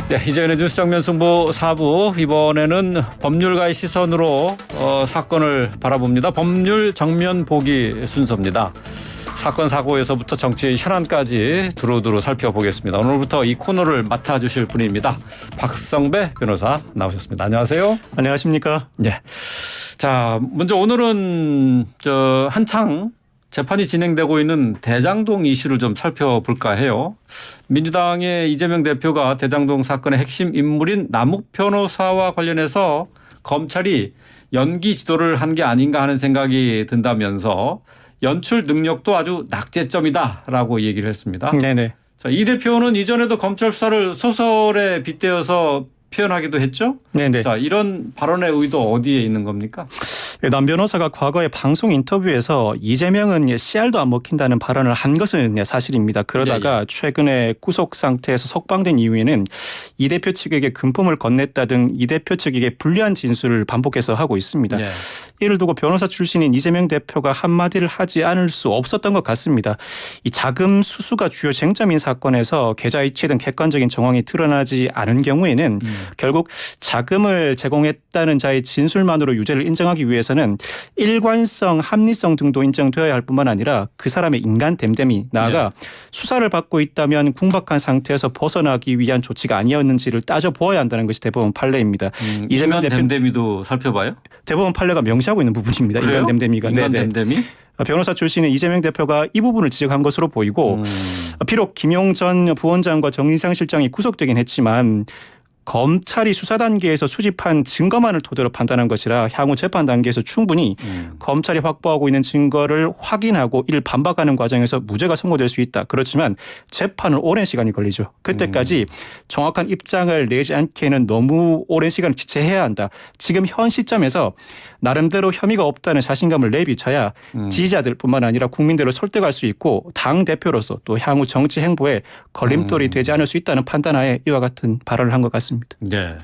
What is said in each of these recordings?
네, 이제는 뉴스 정면 승부 4부 이번에는 법률가의 시선으로 사건을 바라봅니다. 법률 정면 보기 순서입니다. 사건 사고에서부터 정치의 현안까지 두루두루 살펴보겠습니다. 오늘부터 이 코너를 맡아주실 분입니다. 박성배 변호사 나오셨습니다. 안녕하세요. 안녕하십니까? 네. 자, 먼저 오늘은 한창 재판이 진행되고 있는 대장동 이슈를 좀 살펴볼까 해요. 민주당의 이재명 대표가 대장동 사건의 핵심 인물인 남욱 변호사와 관련해서 검찰이 연기 지도를 한 게 아닌가 하는 생각이 든다면서 연출 능력도 아주 낙제점이다라고 얘기를 했습니다. 네네. 자, 이 대표는 이전에도 검찰 수사를 소설에 빗대어서 표현하기도 했죠. 네네. 자, 이런 발언의 의도 어디에 있는 겁니까? 남 변호사가 과거에 방송 인터뷰에서 이재명은 씨알도 안 먹힌다는 발언을 한 것은 사실입니다. 그러다가 최근에 구속 상태에서 석방된 이후에는 이 대표 측에게 금품을 건넸다 등 이 대표 측에게 불리한 진술을 반복해서 하고 있습니다. 네. 이를 두고 변호사 출신인 이재명 대표가 한마디를 하지 않을 수 없었던 것 같습니다. 이 자금 수수가 주요 쟁점인 사건에서 계좌 이체 등 객관적인 정황이 드러나지 않은 경우에는 결국 자금을 제공했다는 자의 진술만으로 유죄를 인정하기 위해서는 일관성, 합리성 등도 인정되어야 할 뿐만 아니라 그 사람의 인간 됨됨이 나아가 수사를 받고 있다면 궁박한 상태에서 벗어나기 위한 조치가 아니었는지를 따져보아야 한다는 것이 대법원 판례입니다. 이재명 대표 댐댐이도 살펴봐요? 대법원 판례가 명시하고 있는 부분입니다. 그래요? 인간 댐댐이가. 인간 댐댐이? 변호사 출신의 이재명 대표가 이 부분을 지적한 것으로 보이고 비록 김용 전 부원장과 정진상 실장이 구속되긴 했지만 검찰이 수사 단계에서 수집한 증거만을 토대로 판단한 것이라 향후 재판 단계에서 충분히 검찰이 확보하고 있는 증거를 확인하고 이를 반박하는 과정에서 무죄가 선고될 수 있다. 그렇지만 재판은 오랜 시간이 걸리죠. 그때까지 정확한 입장을 내지 않기에는 너무 오랜 시간을 지체해야 한다. 지금 현 시점에서 나름대로 혐의가 없다는 자신감을 내비쳐야 지지자들뿐만 아니라 국민들을 설득할 수 있고 당 대표로서 또 향후 정치 행보에 걸림돌이 되지 않을 수 있다는 판단하에 이와 같은 발언을 한 것 같습니다. 네.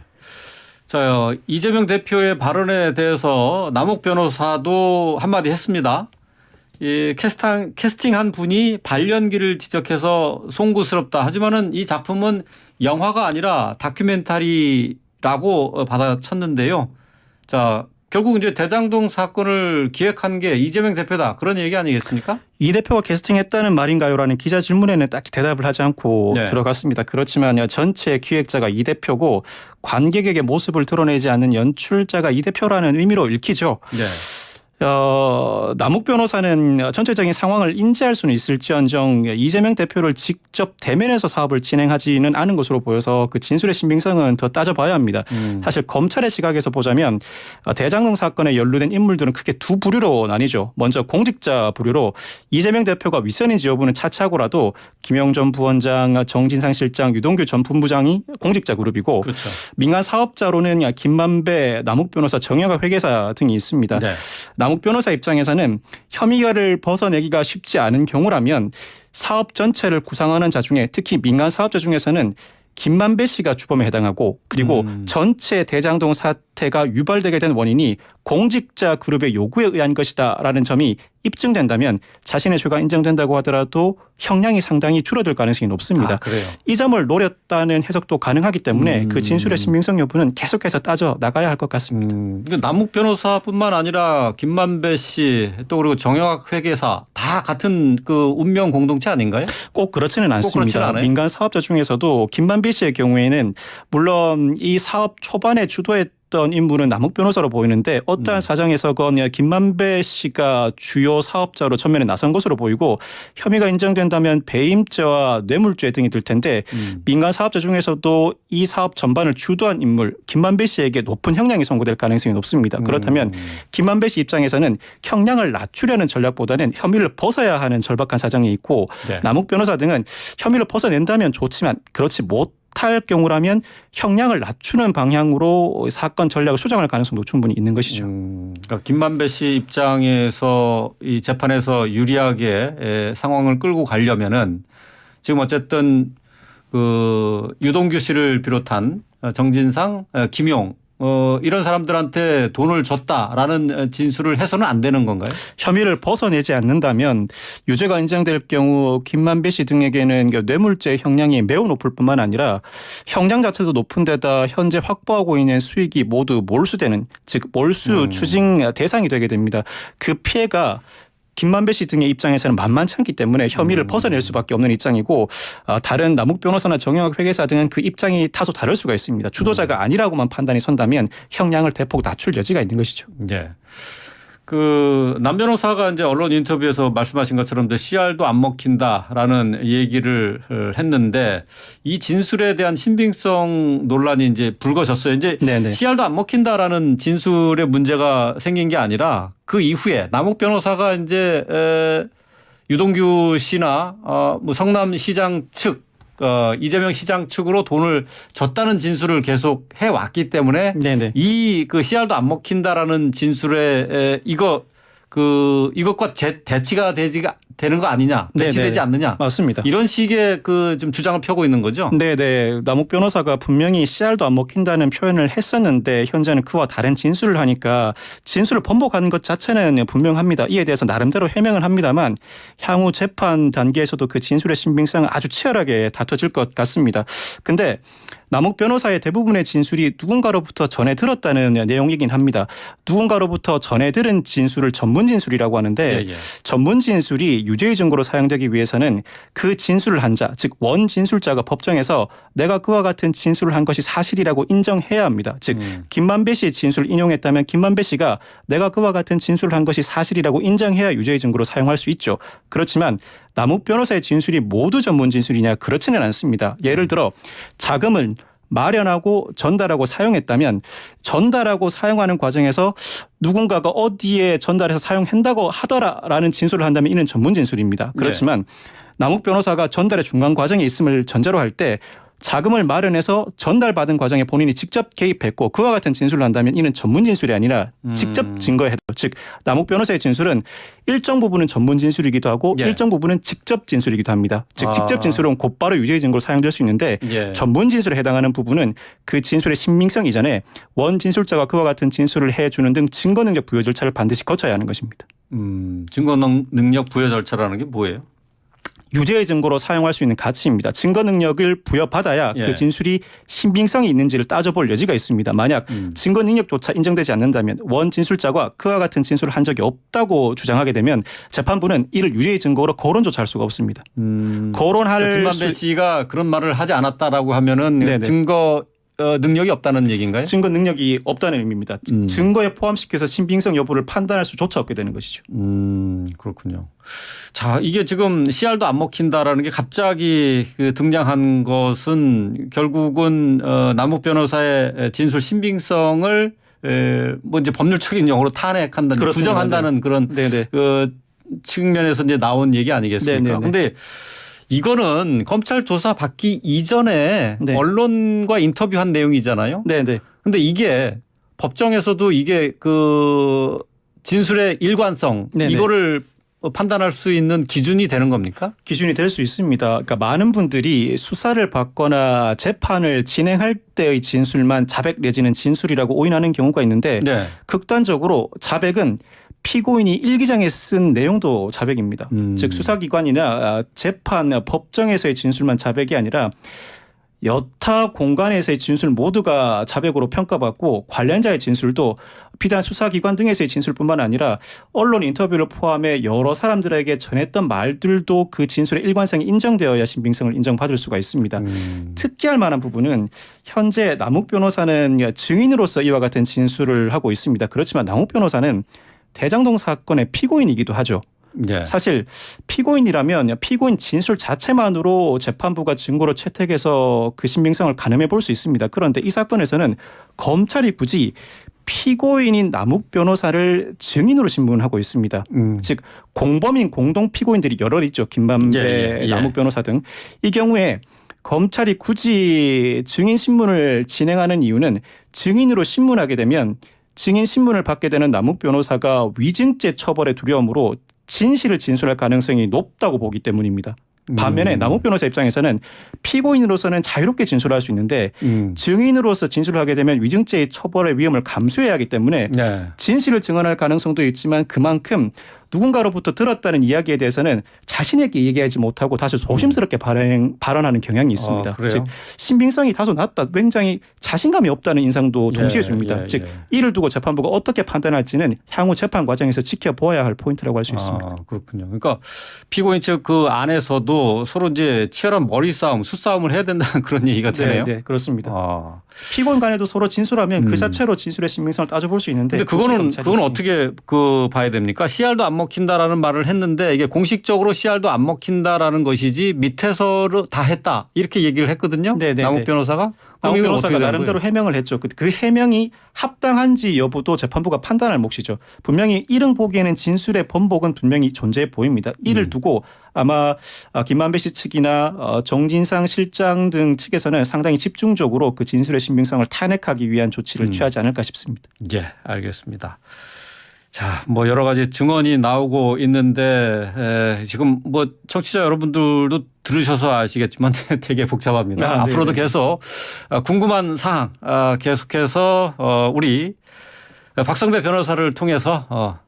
자, 이재명 대표의 발언에 대해서 남욱 변호사도 한마디 했습니다. 이 캐스팅한 분이 발연기를 지적해서 송구스럽다. 하지만은 이 작품은 영화가 아니라 다큐멘터리라고 받아쳤는데요. 자, 결국 이제 대장동 사건을 기획한 게 이재명 대표다. 그런 얘기 아니겠습니까? 이 대표가 캐스팅했다는 말인가요? 라는 기자 질문에는 딱히 대답을 하지 않고 들어갔습니다. 그렇지만 전체 기획자가 이 대표고 관객에게 모습을 드러내지 않는 연출자가 이 대표라는 의미로 읽히죠. 네. 남욱 변호사는 전체적인 상황을 인지할 수는 있을지언정 이재명 대표를 직접 대면해서 사업을 진행하지는 않은 것으로 보여서 그 진술의 신빙성은 더 따져봐야 합니다. 사실 검찰의 시각에서 보자면 대장동 사건에 연루된 인물들은 크게 두 부류로 나뉘죠. 먼저 공직자 부류로 이재명 대표가 윗선인지 여부는 차치하고라도 김용 전 부원장, 정진상 실장, 유동규 전 본부장이 공직자 그룹이고 그렇죠. 민간 사업자로는 김만배, 남욱 변호사, 정영학 회계사 등이 있습니다. 네. 남욱 변호사 입장에서는 혐의를 벗어내기가 쉽지 않은 경우라면 사업 전체를 구상하는 자 중에 특히 민간 사업자 중에서는 김만배 씨가 주범에 해당하고 그리고 전체 대장동 사태가 유발되게 된 원인이 공직자 그룹의 요구에 의한 것이다라는 점이 입증된다면 자신의 죄가 인정된다고 하더라도 형량이 상당히 줄어들 가능성이 높습니다. 아, 그래요? 이 점을 노렸다는 해석도 가능하기 때문에 그 진술의 신빙성 여부는 계속해서 따져 나가야 할 것 같습니다. 남욱 변호사뿐만 아니라 김만배 씨 또 그리고 정영학 회계사 다 같은 그 운명 공동체 아닌가요? 꼭 그렇지는 않습니다. 민간 사업자 중에서도 김만배 씨의 경우에는 물론 이 사업 초반에 주도했던 인물은 남욱 변호사로 보이는데 어떠한 사정에서건 김만배 씨가 주요 사업자로 전면에 나선 것으로 보이고 혐의가 인정된다면 배임죄와 뇌물죄 등이 들 텐데 민간 사업자 중에서도 이 사업 전반을 주도한 인물 김만배 씨에게 높은 형량이 선고될 가능성이 높습니다. 그렇다면 김만배 씨 입장에서는 형량을 낮추려는 전략보다는 혐의를 벗어야 하는 절박한 사정이 있고 남욱 변호사 등은 혐의를 벗어낸다면 좋지만 그렇지 못할 경우라면 형량을 낮추는 방향으로 사건 전략을 수정할 가능성도 충분히 있는 것이죠. 그러니까 김만배 씨 입장에서 이 재판에서 유리하게 상황을 끌고 가려면은 지금 어쨌든 그 유동규 씨를 비롯한 정진상, 김용 이런 사람들한테 돈을 줬다라는 진술을 해서는 안 되는 건가요? 혐의를 벗어내지 않는다면 유죄가 인정될 경우 김만배 씨 등에게는 뇌물죄 형량이 매우 높을 뿐만 아니라 형량 자체도 높은 데다 현재 확보하고 있는 수익이 모두 몰수되는, 즉 몰수 추징 대상이 되게 됩니다. 그 피해가 김만배 씨 등의 입장에서는 만만치 않기 때문에 혐의를 벗어낼 수밖에 없는 입장이고, 다른 남욱 변호사나 정영학 회계사 등은 그 입장이 다소 다를 수가 있습니다. 주도자가 아니라고만 판단이 선다면 형량을 대폭 낮출 여지가 있는 것이죠. 네. 남 변호사가 이제 언론 인터뷰에서 말씀하신 것처럼 CR도 안 먹힌다라는 얘기를 했는데 이 진술에 대한 신빙성 논란이 이제 불거졌어요. 이제 네네. CR도 안 먹힌다라는 진술에 문제가 생긴 게 아니라 그 이후에 남욱 변호사가 이제 유동규 씨나 뭐 성남시장 측 이재명 시장 측으로 돈을 줬다는 진술을 계속 해왔기 때문에 네네. 이 CR도 안 먹힌다라는 진술에 이것과 대치가 되는 거 아니냐, 배치되지 네네. 않느냐, 맞습니다. 이런 식의 좀 주장을 펴고 있는 거죠. 네네. 남욱 변호사가 분명히 CR도 안 먹힌다는 표현을 했었는데 현재는 그와 다른 진술을 하니까 진술을 번복하는 것 자체는 분명합니다. 이에 대해서 나름대로 해명을 합니다만 향후 재판 단계에서도 그 진술의 신빙성은 아주 치열하게 다퉈질 것 같습니다. 근데 남욱 변호사의 대부분의 진술이 누군가로부터 전해 들었다는 내용이긴 합니다. 누군가로부터 전해 들은 진술을 전문 진술이라고 하는데 전문 진술이 유죄의 증거로 사용되기 위해서는 그 진술을 한 자, 즉 원 진술자가 법정에서 내가 그와 같은 진술을 한 것이 사실이라고 인정해야 합니다. 즉 김만배 씨의 진술을 인용했다면 김만배 씨가 내가 그와 같은 진술을 한 것이 사실이라고 인정해야 유죄의 증거로 사용할 수 있죠. 그렇지만 남욱 변호사의 진술이 모두 전문 진술이냐, 그렇지는 않습니다. 예를 들어 자금을 마련하고 전달하고 사용했다면 전달하고 사용하는 과정에서 누군가가 어디에 전달해서 사용한다고 하더라라는 진술을 한다면 이는 전문 진술입니다. 그렇지만 남욱 변호사가 전달의 중간 과정에 있음을 전제로 할 때 자금을 마련해서 전달받은 과정에 본인이 직접 개입했고 그와 같은 진술을 한다면 이는 전문 진술이 아니라 직접 증거해도, 즉 남욱 변호사의 진술은 일정 부분은 전문 진술이기도 하고 일정 부분은 직접 진술이기도 합니다. 즉 직접 진술은 곧바로 유죄의 증거로 사용될 수 있는데 전문 진술에 해당하는 부분은 그 진술의 신빙성 이전에 원 진술자가 그와 같은 진술을 해주는 등 증거 능력 부여 절차를 반드시 거쳐야 하는 것입니다. 증거 능력 부여 절차라는 게 뭐예요? 유죄의 증거로 사용할 수 있는 가치입니다. 증거 능력을 부여받아야 그 진술이 신빙성이 있는지를 따져볼 여지가 있습니다. 만약 증거 능력조차 인정되지 않는다면 원 진술자가 그와 같은 진술을 한 적이 없다고 주장하게 되면 재판부는 이를 유죄의 증거로 거론조차 할 수가 없습니다. 거론할 김만배 씨가 그런 말을 하지 않았다라고 하면은 증거 능력이 없다는 얘기인가요? 증거 능력이 없다는 의미입니다. 증거에 포함시켜서 신빙성 여부를 판단할 수조차 없게 되는 것이죠. 그렇군요. 자, 이게 지금 CR도 안 먹힌다라는 게 갑자기 등장한 것은 결국은 남욱 변호사의 진술 신빙성을 뭐 이제 법률적인 용어로 탄핵한다는, 부정한다는 그런 측면에서 이제 나온 얘기 아니겠습니까? 그런데 이거는 검찰 조사 받기 이전에 언론과 인터뷰한 내용이잖아요. 네네. 근데 이게 법정에서도 이게 진술의 일관성 이거를 판단할 수 있는 기준이 되는 겁니까? 기준이 될 수 있습니다. 그러니까 많은 분들이 수사를 받거나 재판을 진행할 때의 진술만 자백 내지는 진술이라고 오인하는 경우가 있는데 극단적으로 자백은 피고인이 일기장에 쓴 내용도 자백입니다. 즉 수사기관이나 재판, 법정에서의 진술만 자백이 아니라 여타 공간에서의 진술 모두가 자백으로 평가받고 관련자의 진술도 비단 수사기관 등에서의 진술뿐만 아니라 언론 인터뷰를 포함해 여러 사람들에게 전했던 말들도 그 진술의 일관성이 인정되어야 신빙성을 인정받을 수가 있습니다. 특기할 만한 부분은 현재 남욱 변호사는 증인으로서 이와 같은 진술을 하고 있습니다. 그렇지만 남욱 변호사는 대장동 사건의 피고인이기도 하죠. 사실 피고인이라면 피고인 진술 자체만으로 재판부가 증거로 채택해서 그 신빙성을 가늠해 볼 수 있습니다. 그런데 이 사건에서는 검찰이 굳이 피고인인 남욱 변호사를 증인으로 신문하고 있습니다. 즉 공범인 공동 피고인들이 여럿 있죠. 김만배, 남욱 변호사 등. 이 경우에 검찰이 굳이 증인 신문을 진행하는 이유는 증인으로 신문하게 되면 증인 신문을 받게 되는 남욱 변호사가 위증죄 처벌의 두려움으로 진실을 진술할 가능성이 높다고 보기 때문입니다. 반면에 남욱 변호사 입장에서는 피고인으로서는 자유롭게 진술할 수 있는데 증인으로서 진술을 하게 되면 위증죄의 처벌의 위험을 감수해야 하기 때문에 네. 진실을 증언할 가능성도 있지만 그만큼 누군가로부터 들었다는 이야기에 대해서는 자신에게 얘기하지 못하고 다소 조심스럽게 발언하는 경향이 있습니다. 그래요? 즉 신빙성이 다소 낮다, 굉장히 자신감이 없다는 인상도 동시에 줍니다. 예, 즉 예. 이를 두고 재판부가 어떻게 판단할지는 향후 재판 과정에서 지켜보아야 할 포인트라고 할 수 있습니다. 그렇군요. 그러니까 피고인 측 그 안에서도 서로 이제 치열한 머리 싸움, 수싸움을 해야 된다는 그런 얘기가 되네요. 네, 그렇습니다. 피고인 간에도 서로 진술하면 그 자체로 진술의 신빙성을 따져볼 수 있는데. 근데 그거는 어떻게 봐야 됩니까? CR도 안 먹힌다라는 말을 했는데 이게 공식적으로 CR도 안 먹힌다라는 것이지 밑에서 다 했다 이렇게 얘기를 했거든요. 남욱 변호사가. 남욱 변호사가 나름대로 해명을 했죠. 그 해명이 합당한지 여부도 재판부가 판단할 몫이죠. 분명히 이른 보기에는 진술의 번복은 분명히 존재해 보입니다. 이를 두고 아마 김만배 씨 측이나 정진상 실장 등 측에서는 상당히 집중적으로 그 진술의 신빙성을 탄핵하기 위한 조치를 취하지 않을까 싶습니다. 예, 알겠습니다. 자, 뭐 여러 가지 증언이 나오고 있는데 지금 뭐 청취자 여러분들도 들으셔서 아시겠지만 되게 복잡합니다. 앞으로도 계속 궁금한 사항 계속해서 우리 박성배 변호사를 통해서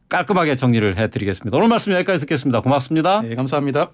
깔끔하게 정리를 해드리겠습니다. 오늘 말씀 여기까지 듣겠습니다. 고맙습니다. 네, 감사합니다.